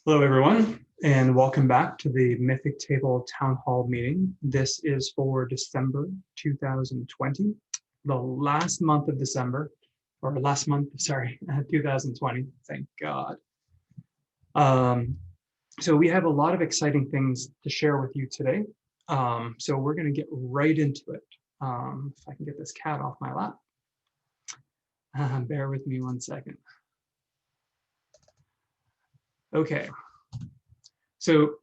Hello, everyone, and welcome back to the Mythic Table Town Hall meeting. This is for December 2020, the last month of December, or last month, sorry, 2020, thank God. So we have a lot of exciting things to share with you today. So we're going to get right into it. If I can get this cat off my lap. Bear with me one second. Okay, so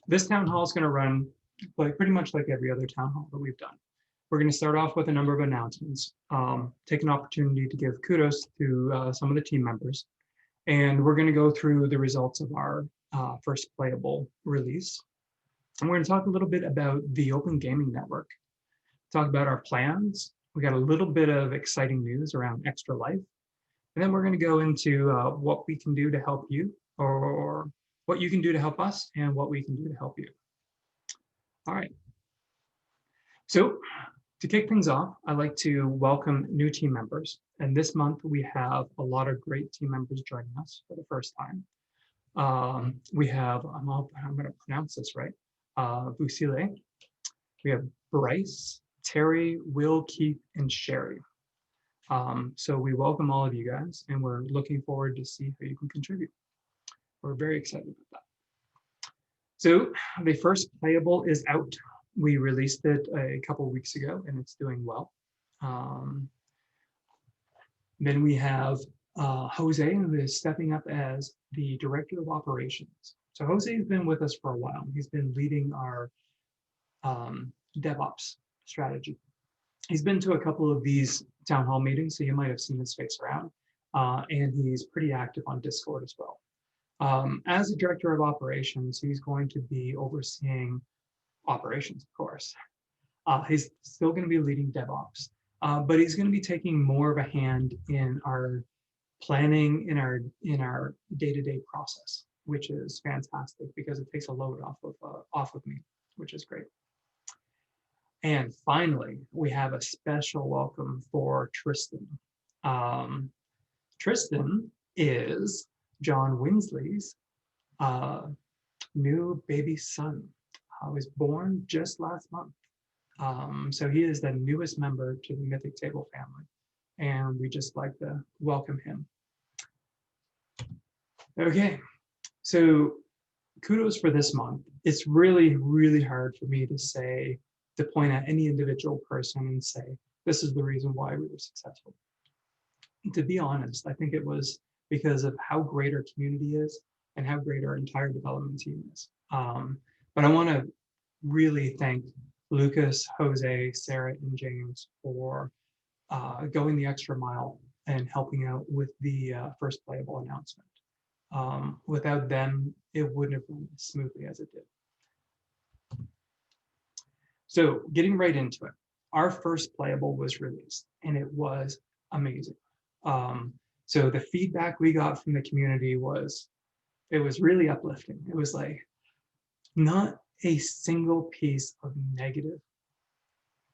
this town hall is going to run pretty much like every other town hall that we've done. We're going to start off with a number of announcements, take an opportunity to give kudos to some of the team members, and we're going to go through the results of our first playable release. And we're going to talk a little bit about the Open Gaming Network, talk about our plans. We got a little bit of exciting news around Extra Life, and then we're going to go into what we can do to help you, or what you can do to help us, and what we can do to help you. All right. So to kick things off, I'd like to welcome new team members. And this month we have a lot of great team members joining us for the first time. We have, I'm going to pronounce this right, Busile. We have Bryce, Terry, Will, Keith, and Sherry. So we welcome all of you guys, and we're looking forward to see how you can contribute. We're very excited about that. So the first playable is out. We released it a couple of weeks ago, and it's doing well. Then we have Jose, who is stepping up as the Director of Operations. So Jose has been with us for a while. He's been leading our DevOps strategy. He's been to a couple of these town hall meetings, so you might have seen his face around. And he's pretty active on Discord as well. As the Director of Operations, he's going to be overseeing operations, of course. He's still going to be leading DevOps, but he's going to be taking more of a hand in our planning, in our day-to-day process, which is fantastic because it takes a load off of me, which is great. And finally, we have a special welcome for Tristan. Tristan is John Winsley's new baby son. Was born just last month. So he is the newest member to the Mythic Table family, and we just like to welcome him. Okay, so kudos for this month. It's really, really hard for me to point at any individual person and say, this is the reason why we were successful. To be honest, I think it was because of how great our community is and how great our entire development team is. But I want to really thank Lucas, Jose, Sarah, and James for going the extra mile and helping out with the first playable announcement. Without them, it wouldn't have run as smoothly as it did. So getting right into it, our first playable was released, and it was amazing. So the feedback we got from the community was really uplifting. It was like not a single piece of negative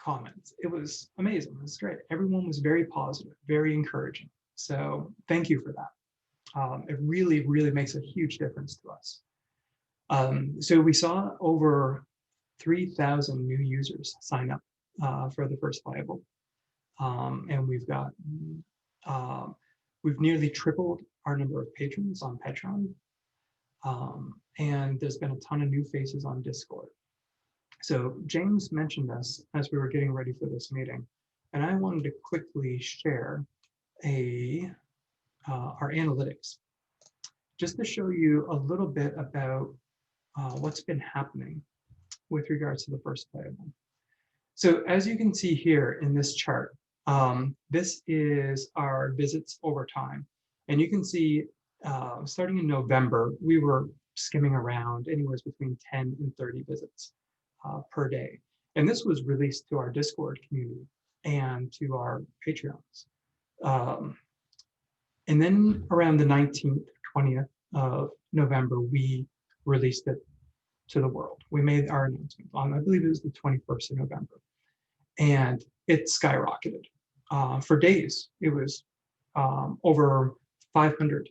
comments. It was amazing. It was great. Everyone was very positive, very encouraging. So thank you for that. It really, really makes a huge difference to us. So we saw over 3,000 new users sign up for the first playable. And we've nearly tripled our number of patrons on Patreon. And there's been a ton of new faces on Discord. So James mentioned this as we were getting ready for this meeting, and I wanted to quickly share our analytics, just to show you a little bit about what's been happening with regards to the first playable. So as you can see here in this chart, this is our visits over time, and you can see starting in November, we were skimming around anywhere between 10 and 30 visits per day. And this was released to our Discord community and to our Patreons. And then around the 19th, 20th of November, we released it to the world. We made our announcement on, I believe it was the 21st of November. And it skyrocketed. For days, it was over 500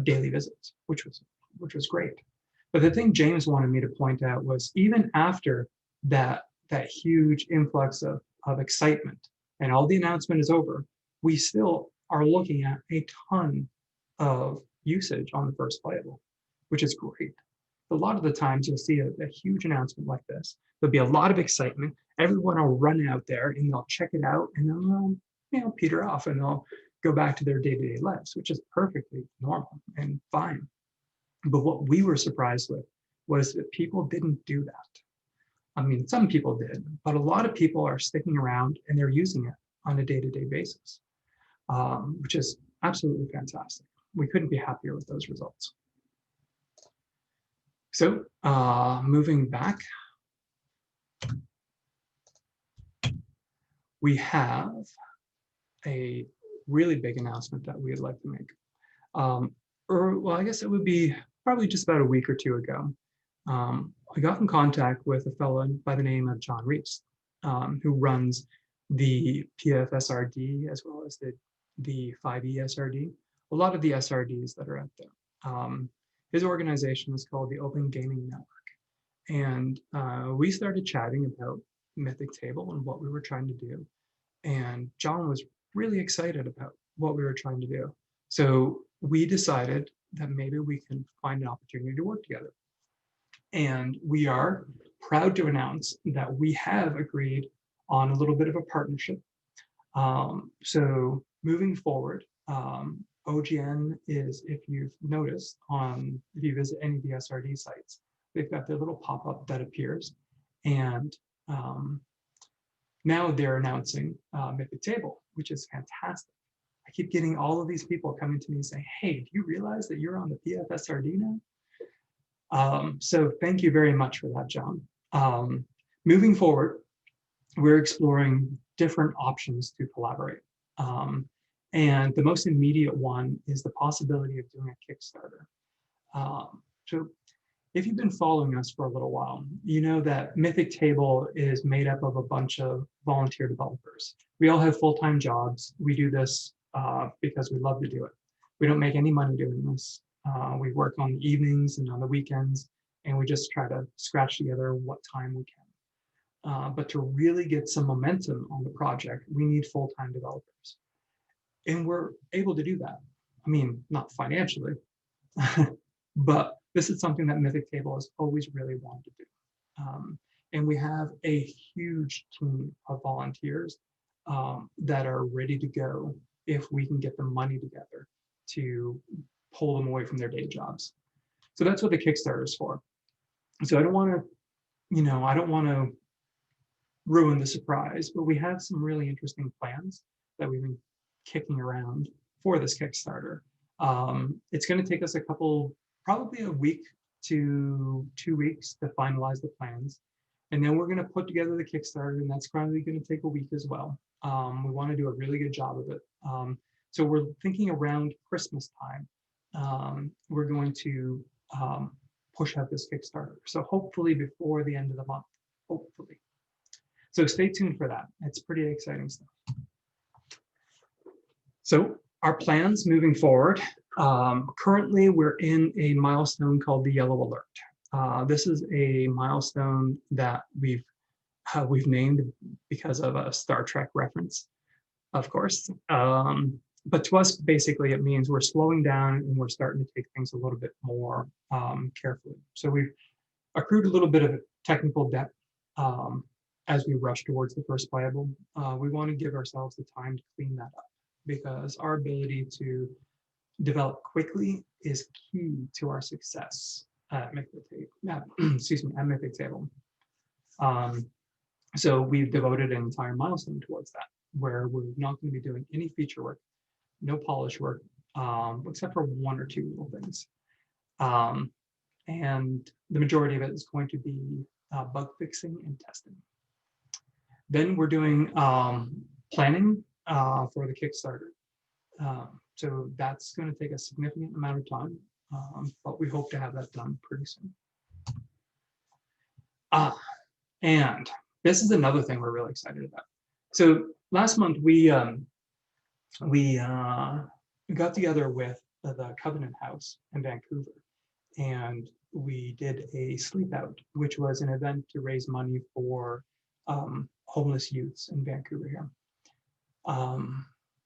daily visits, which was great. But the thing James wanted me to point out was even after that huge influx of excitement and all the announcement is over, we still are looking at a ton of usage on the first playable, which is great. A lot of the times you'll see a huge announcement like this. There'll be a lot of excitement. Everyone will run out there and they'll check it out and then they'll peter off and they'll go back to their day-to-day lives, which is perfectly normal and fine. But what we were surprised with was that people didn't do that. I mean, some people did, but a lot of people are sticking around and they're using it on a day-to-day basis, which is absolutely fantastic. We couldn't be happier with those results. So moving back, we have a really big announcement that we'd like to make. Well, I guess it would be probably just about a week or two ago. I got in contact with a fellow by the name of John Reese, who runs the PFSRD as well as the 5E SRD, a lot of the SRDs that are out there. His organization is called the Open Gaming Network. And we started chatting about Mythic Table and what we were trying to do. And John was really excited about what we were trying to do. So we decided that maybe we can find an opportunity to work together. And we are proud to announce that we have agreed on a little bit of a partnership. So moving forward, OGN is, if you've noticed, if you visit any of the SRD sites, they've got their little pop-up that appears. And now they're announcing Mythic Table, which is fantastic. I keep getting all of these people coming to me and saying, hey, do you realize that you're on the PFSRD now? So thank you very much for that, John. Moving forward, we're exploring different options to collaborate. And the most immediate one is the possibility of doing a Kickstarter. So if you've been following us for a little while, you know that Mythic Table is made up of a bunch of volunteer developers. We all have full-time jobs. We do this because we love to do it. We don't make any money doing this. We work on the evenings and on the weekends, and we just try to scratch together what time we can. But to really get some momentum on the project, we need full-time developers. And we're able to do that. I mean, not financially, but this is something that Mythic Table has always really wanted to do. And we have a huge team of volunteers that are ready to go if we can get the money together to pull them away from their day jobs. So that's what the Kickstarter is for. So I don't want to, ruin the surprise, but we have some really interesting plans that we've been kicking around for this Kickstarter. It's going to take us probably a week to 2 weeks to finalize the plans. And then we're going to put together the Kickstarter, and that's probably going to take a week as well. We want to do a really good job of it. So we're thinking around Christmas time, we're going to push out this Kickstarter. So hopefully before the end of the month, hopefully. So stay tuned for that. It's pretty exciting stuff. So our plans moving forward, currently we're in a milestone called the Yellow Alert. This is a milestone that we've named because of a Star Trek reference, of course. But to us, basically, it means we're slowing down and we're starting to take things a little bit more carefully. So we've accrued a little bit of technical debt as we rush towards the first playable. We want to give ourselves the time to clean that up, because our ability to develop quickly is key to our success at Mythic Table. So we've devoted an entire milestone towards that, where we're not going to be doing any feature work, no polish work, except for one or two little things. And the majority of it is going to be bug fixing and testing. Then we're doing planning for the Kickstarter. So that's going to take a significant amount of time, but we hope to have that done pretty soon. And this is another thing we're really excited about. So last month we got together with the Covenant House in Vancouver, and we did a sleep out, which was an event to raise money for homeless youths in Vancouver here.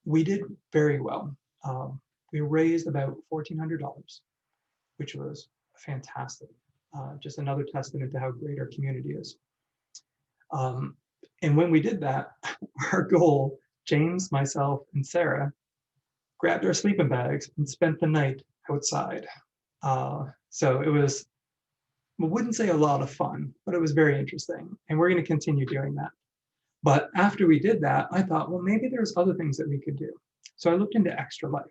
We did very well. We raised about $1,400, which was fantastic. Just another testament to how great our community is. And when we did that, our goal, James, myself, and Sarah, grabbed our sleeping bags and spent the night outside. So it was, I wouldn't say a lot of fun, but it was very interesting. And we're going to continue doing that. But after we did that, I thought, well, maybe there's other things that we could do. So I looked into Extra Life.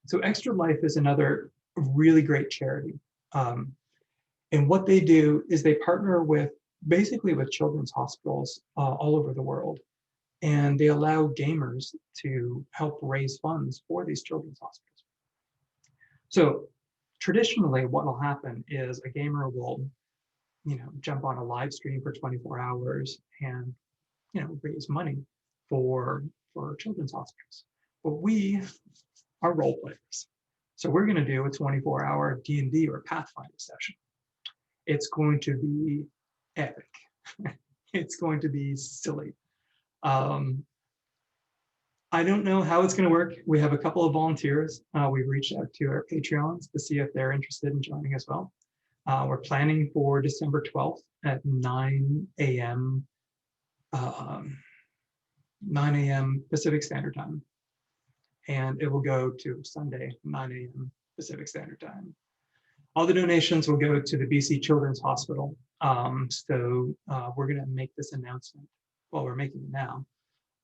So Extra Life is another really great charity. And what they do is they partner with basically with children's hospitals all over the world. And they allow gamers to help raise funds for these children's hospitals. So traditionally, what will happen is a gamer will, jump on a live stream for 24 hours and, raise money for children's hospitals. But we are role players. So we're going to do a 24-hour D&D or Pathfinder session. It's going to be epic. It's going to be silly. I don't know how it's going to work. We have a couple of volunteers. We've reached out to our Patreons to see if they're interested in joining as well. We're planning for December 12th at 9 a.m. 9 a.m. Pacific Standard Time. And it will go to Sunday, 9 a.m. Pacific Standard Time. All the donations will go to the BC Children's Hospital. So we're going to make this announcement. Well, we're making it now.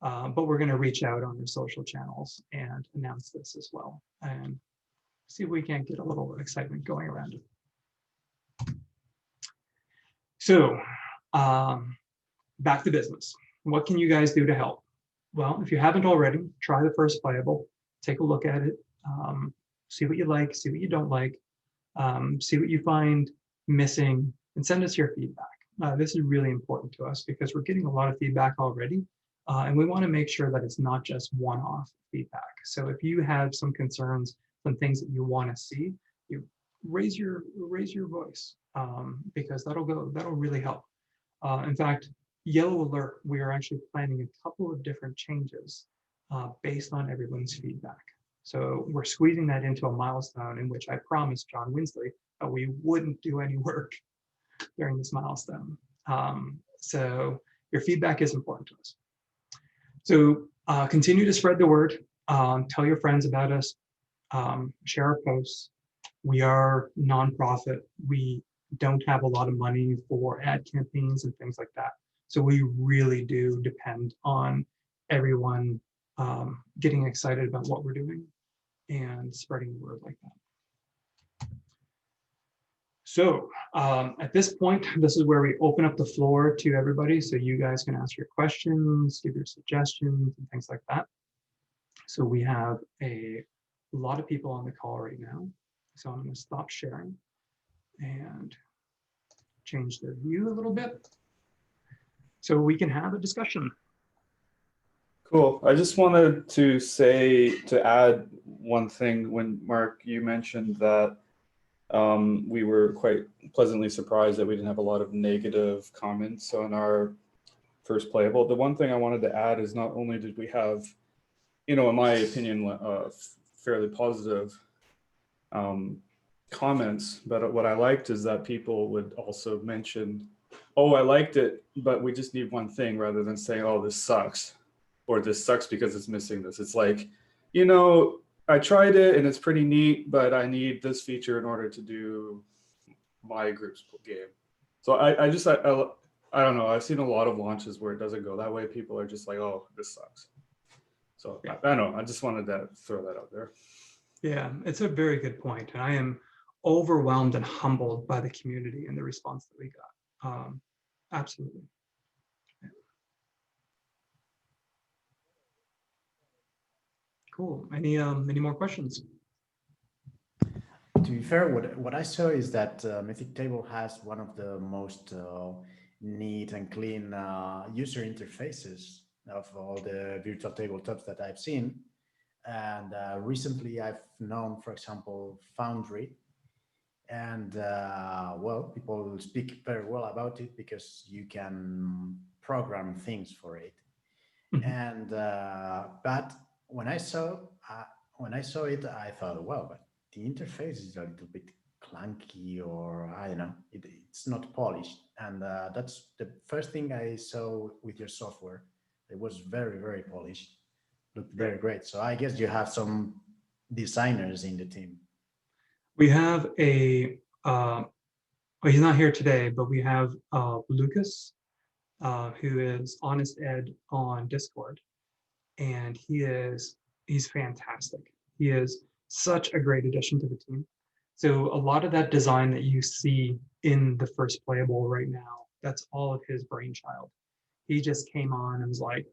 But we're going to reach out on their social channels and announce this as well and see if we can't get a little excitement going around it. So back to business. What can you guys do to help? Well, if you haven't already, try the first playable, take a look at it, see what you like, see what you don't like, see what you find missing, and send us your feedback. This is really important to us because we're getting a lot of feedback already. And we want to make sure that it's not just one-off feedback. So if you have some concerns, some things that you want to see, you raise your voice because that'll really help. In fact, Yellow Alert, we are actually planning a couple of different changes based on everyone's feedback. So we're squeezing that into a milestone in which I promised John Winsley that we wouldn't do any work during this milestone. So your feedback is important to us. So continue to spread the word, tell your friends about us, share our posts. We are nonprofit. We don't have a lot of money for ad campaigns and things like that. So we really do depend on everyone getting excited about what we're doing and spreading the word like that. So at this point, this is where we open up the floor to everybody. So you guys can ask your questions, give your suggestions and things like that. So we have a lot of people on the call right now. So I'm going to stop sharing and change the view a little bit so we can have a discussion. Cool. I just wanted to add one thing when Mark, you mentioned that we were quite pleasantly surprised that we didn't have a lot of negative comments on our first playable. The one thing I wanted to add is not only did we have, in my opinion, fairly positive comments, but what I liked is that people would also mention, oh, I liked it, but we just need one thing, rather than saying, oh, this sucks, or this sucks because it's missing this. It's like, I tried it and it's pretty neat, but I need this feature in order to do my group's game. So I don't know. I've seen a lot of launches where it doesn't go that way. People are just like, oh, this sucks. So yeah. I don't know. I just wanted to throw that out there. Yeah, it's a very good point. And I am overwhelmed and humbled by the community and the response that we got. Absolutely. Yeah. Cool. Any more questions? To be fair, what I saw is that Mythic Table has one of the most neat and clean user interfaces of all the virtual tabletops that I've seen. And recently I've known, for example, Foundry, and well, people speak very well about it because you can program things for it. Mhm. And but when I saw uh, when I saw it, I thought, well, but the interface is a little bit clunky, or I don't know, it's not polished. And that's the first thing I saw with your software. It was very, very polished, looked very great. So I guess you have some designers in the team. We have well, he's not here today, but we have Lucas, who is Honest Ed on Discord, and he's fantastic. He is such a great addition to the team. So a lot of that design that you see in the first playable right now, that's all of his brainchild. He just came on and was like,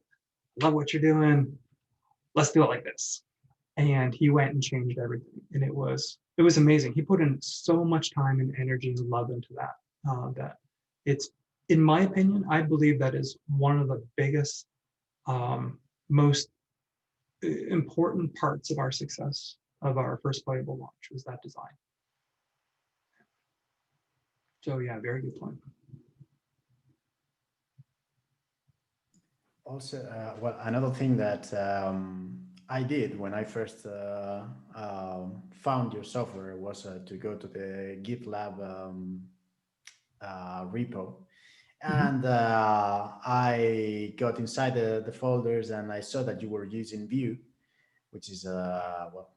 "Love what you're doing. Let's do it like this." And he went and changed everything, and it was amazing. He put in so much time and energy and love into that, that it's, in my opinion, I believe that is one of the biggest, most important parts of our success of our first playable launch, was that design. So yeah, very good point. Also, well, another thing that I did when I first found your software was to go to the GitLab repo, Mhm. and I got inside the folders, and I saw that you were using Vue, which is well, a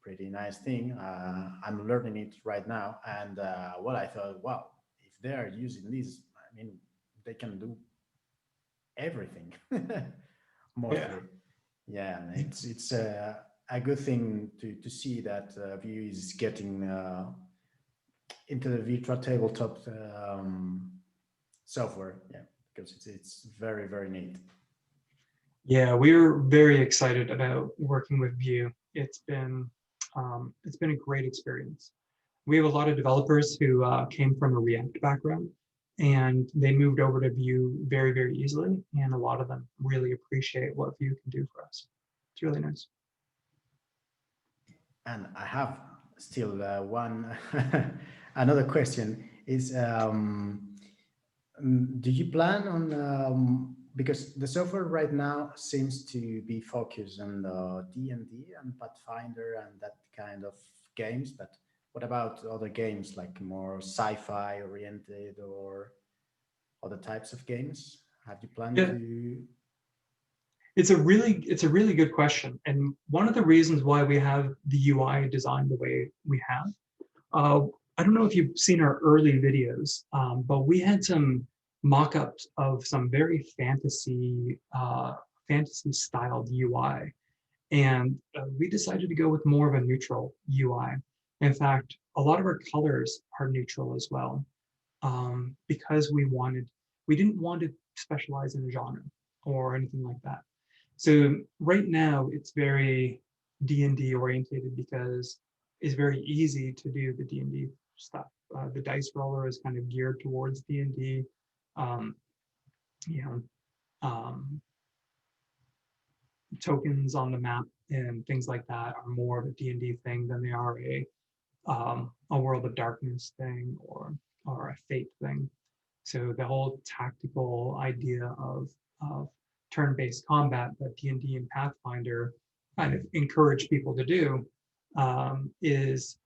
pretty nice thing. I'm learning it right now, and well, I thought, wow, if they are using this, I mean, they can do everything. Yeah. Mostly, yeah. It's a good thing to see that Vue is getting into the virtual tabletop software. Yeah, because it's very, very neat. Yeah, we're very excited about working with Vue. It's been a great experience. We have a lot of developers who came from a React background, and they moved over to Vue very, very easily. And a lot of them really appreciate what Vue can do for us. It's really nice. And I have still one another question is do you plan on because the software right now seems to be focused on the D&D and Pathfinder and that kind of games, but what about other games like more sci-fi oriented or other types of games? Have you planned Yeah, to? it's a really good question. And one of the reasons why we have the UI designed the way we have, uh, I don't know if you've seen our early videos, but we had some mock-ups of some very fantasy styled UI. And we decided to go with more of a neutral UI. In fact, a lot of our colors are neutral as well, because we didn't want to specialize in a genre or anything like that. So right now it's very D&D orientated because it's very easy to do the D&D stuff. The dice roller is kind of geared towards D&D. Um, you know, um, Tokens on the map and things like that are more of a D&D thing than they are a World of Darkness thing or a Fate thing. So the whole tactical idea of turn-based combat that D&D and Pathfinder kind of encourage people to do, is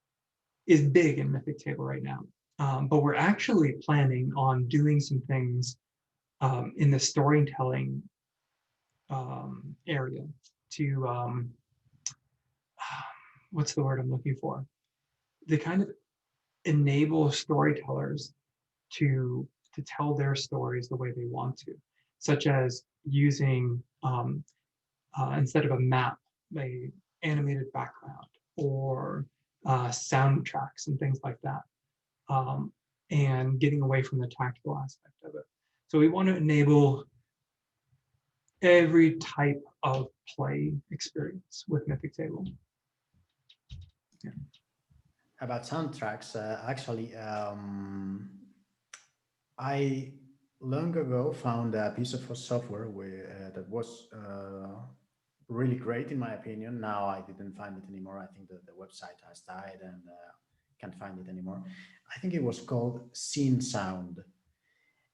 big in Mythic Table right now. But we're actually planning on doing some things in the storytelling area to what's the word I'm looking for? They kind of enable storytellers to tell their stories the way they want to, such as using instead of a map, a animated background or soundtracks and things like that, and getting away from the tactical aspect of it. So we want to enable every type of play experience with Mythic Table. Yeah. About soundtracks, actually, I long ago found a piece of software that was really great in my opinion. Now I didn't find it anymore. I think the website has died and can't find it anymore. I think it was called Scene Sound,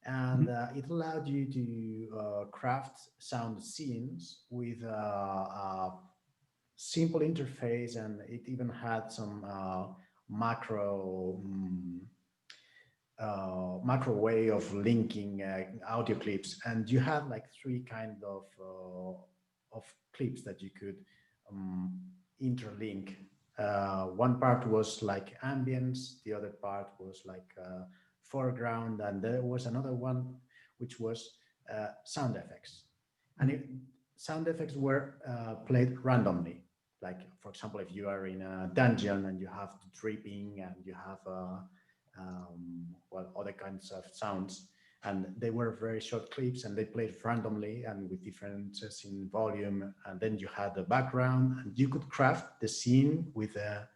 and it allowed you to craft sound scenes with a simple interface, and it even had some macro way of linking audio clips, and you had like three kind of clips that you could um, interlink. One part was like ambience, the other part was like foreground, and there was another one which was sound effects. And sound effects were played randomly. Like, for example, if you are in a dungeon and you have dripping and you have well, other kinds of sounds, and they were very short clips and they played randomly and with differences in volume, and then you had the background and you could craft the scene with a,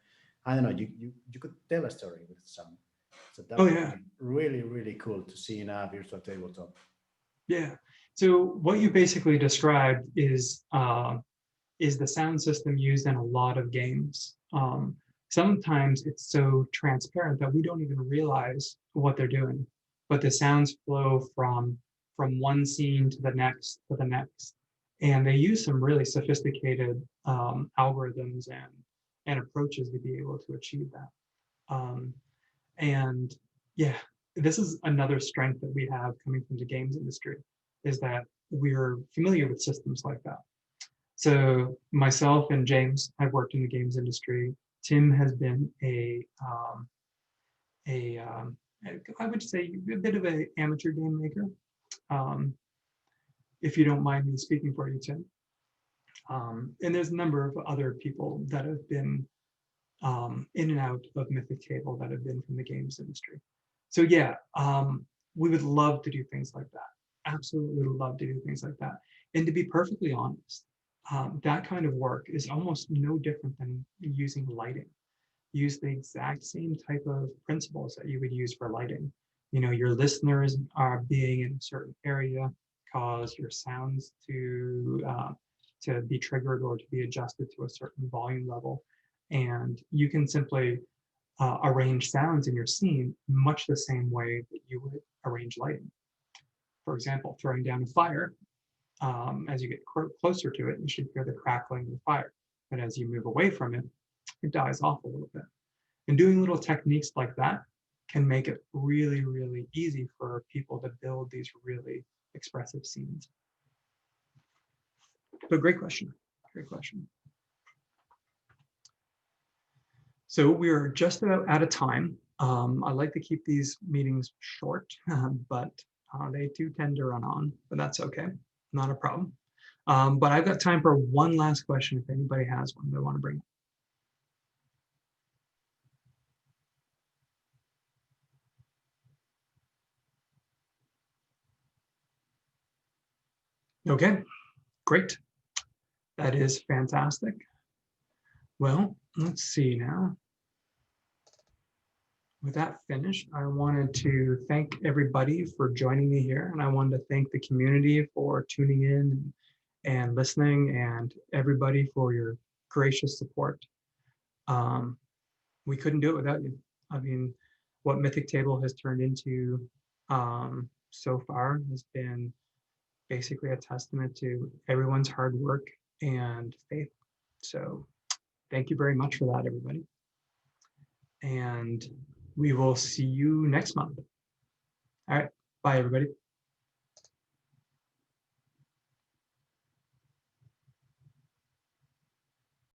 I don't know, you could tell a story with sound. So that Oh was yeah, really, really cool to see in a virtual tabletop. yeah. So what you basically described is the sound system used in a lot of games. Sometimes it's so transparent that we don't even realize what they're doing, but the sounds flow from one scene to the next to the next, and they use some really sophisticated algorithms and approaches to be able to achieve that. And yeah, this is another strength that we have coming from the games industry, is that we're familiar with systems like that. So myself and James have worked in the games industry. Tim has been I would say a bit of an amateur game maker, if you don't mind me speaking for you, Tim. And there's a number of other people that have been in and out of Mythic Table that have been from the games industry. So yeah, we would love to do things like that. Absolutely love to do things like that. And to be perfectly honest, that kind of work is almost no different than using lighting. Use the exact same type of principles that you would use for lighting. You know, your listeners are being in a certain area, cause your sounds to be triggered or to be adjusted to a certain volume level. And you can simply arrange sounds in your scene much the same way that you would arrange lighting. For example, throwing down a fire, as you get closer to it, you should hear the crackling of the fire. But as you move away from it, it dies off a little bit. And doing little techniques like that can make it really, really easy for people to build these really expressive scenes. But great question. Great question. So we're just about out of time. I like to keep these meetings short, but they do tend to run on, but that's okay. Not a problem. But I've got time for one last question if anybody has one they want to bring up. Okay, great. That is fantastic. Well, let's see now. With that finished, I wanted to thank everybody for joining me here, and I wanted to thank the community for tuning in and listening, and everybody for your gracious support. We couldn't do it without you. I mean, what Mythic Table has turned into so far has been basically a testament to everyone's hard work and faith. So thank you very much for that, everybody. And we will see you next month. All right. Bye, everybody.